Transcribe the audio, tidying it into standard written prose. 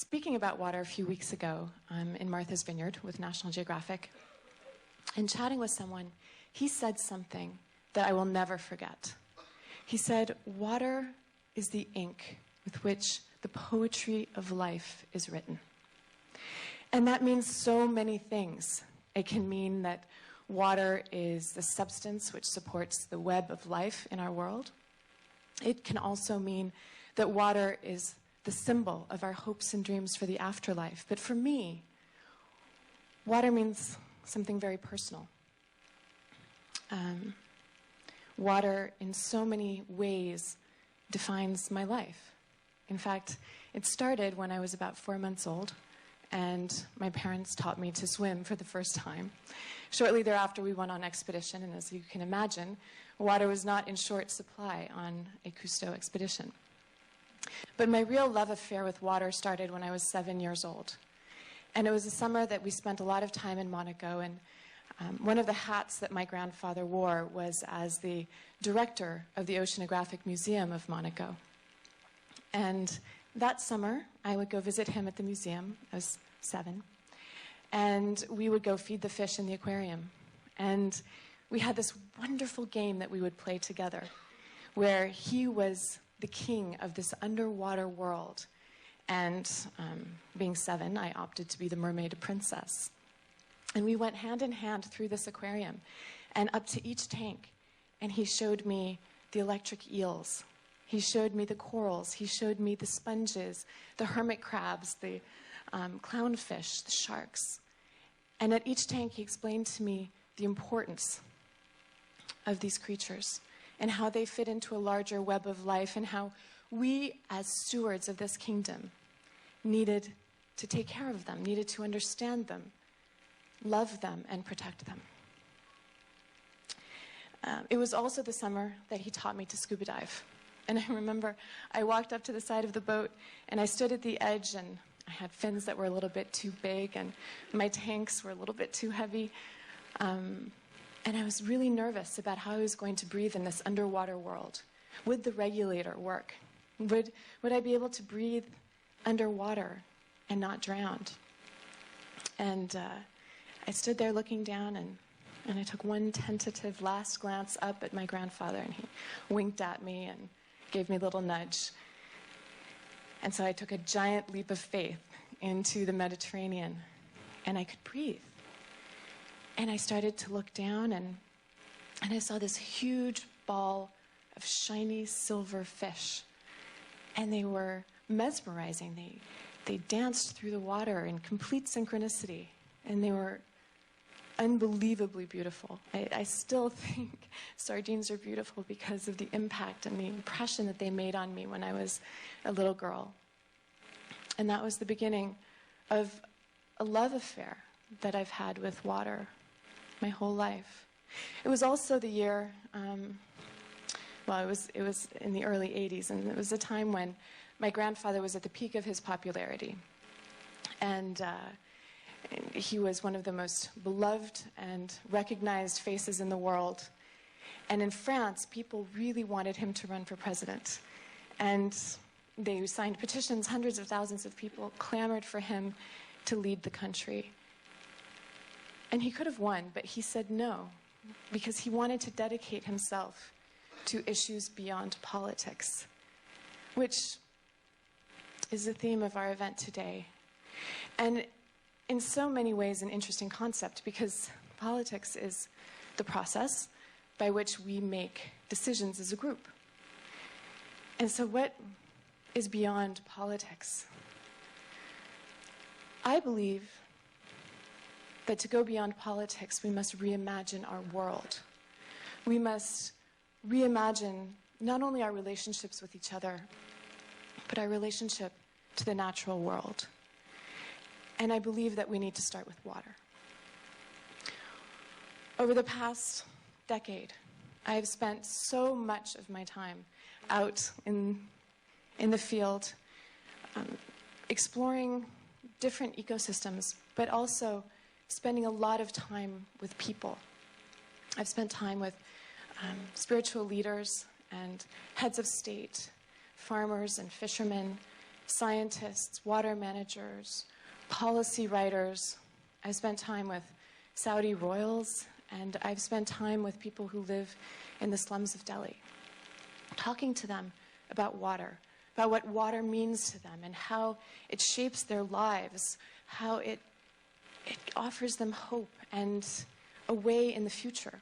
speaking about water a few weeks ago in Martha's Vineyard with National Geographic, and chatting with someone, he said something that I will never forget. He said, "Water is the ink with which the poetry of life is written." And that means so many things. It can mean that water is the substance which supports the web of life in our world. It can also mean that water is the symbol of our hopes and dreams for the afterlife. But for me, water means something very personal. Water, in so many ways, defines my life. In fact, it started when I was about 4 months old, and my parents taught me to swim for the first time. Shortly thereafter, we went on expedition, and as you can imagine, water was not in short supply on a Cousteau expedition. But my real love affair with water started when I was 7 years old. And it was a summer that we spent a lot of time in Monaco, and one of the hats that my grandfather wore was as the director of the Oceanographic Museum of Monaco. And that summer, I would go visit him at the museum. I was 7. And we would go feed the fish in the aquarium. And we had this wonderful game that we would play together, where he was the king of this underwater world. And being 7, I opted to be the mermaid princess. And we went hand in hand through this aquarium and up to each tank. And he showed me the electric eels. He showed me the corals. He showed me the sponges, the hermit crabs, the clownfish, the sharks. And at each tank, he explained to me the importance of these creatures and how they fit into a larger web of life, and how we, as stewards of this kingdom, needed to take care of them, needed to understand them, love them, and protect them. It was also the summer that he taught me to scuba dive. And I remember I walked up to the side of the boat, and I stood at the edge, and I had fins that were a little bit too big, and my tanks were a little bit too heavy. And I was really nervous about how I was going to breathe in this underwater world. Would the regulator work? Would I be able to breathe underwater and not drown? And I stood there looking down, and I took one tentative last glance up at my grandfather, and he winked at me and gave me a little nudge. And so I took a giant leap of faith into the Mediterranean, and I could breathe. And I started to look down, and I saw this huge ball of shiny silver fish. And they were mesmerizing. They danced through the water in complete synchronicity, and they were unbelievably beautiful. I still think sardines are beautiful because of the impact and the impression that they made on me when I was a little girl. And that was the beginning of a love affair that I've had with water my whole life. It was also the year, it was in the early 80s, and it was a time when my grandfather was at the peak of his popularity. And he was one of the most beloved and recognized faces in the world. And in France, people really wanted him to run for president. And they signed petitions, hundreds of thousands of people clamored for him to lead the country. And he could have won, but he said no, because he wanted to dedicate himself to issues beyond politics, which is the theme of our event today. And in so many ways an interesting concept, because politics is the process by which we make decisions as a group. And so what is beyond politics? I believe that to go beyond politics, we must reimagine our world. We must reimagine not only our relationships with each other, but our relationship to the natural world. And I believe that we need to start with water. Over the past decade, I have spent so much of my time out in the field, exploring different ecosystems, but also spending a lot of time with people. I've spent time with spiritual leaders and heads of state, farmers and fishermen, scientists, water managers, policy writers. I've spent time with Saudi royals, and I've spent time with people who live in the slums of Delhi, talking to them about water, about what water means to them and how it shapes their lives, how it offers them hope and a way in the future.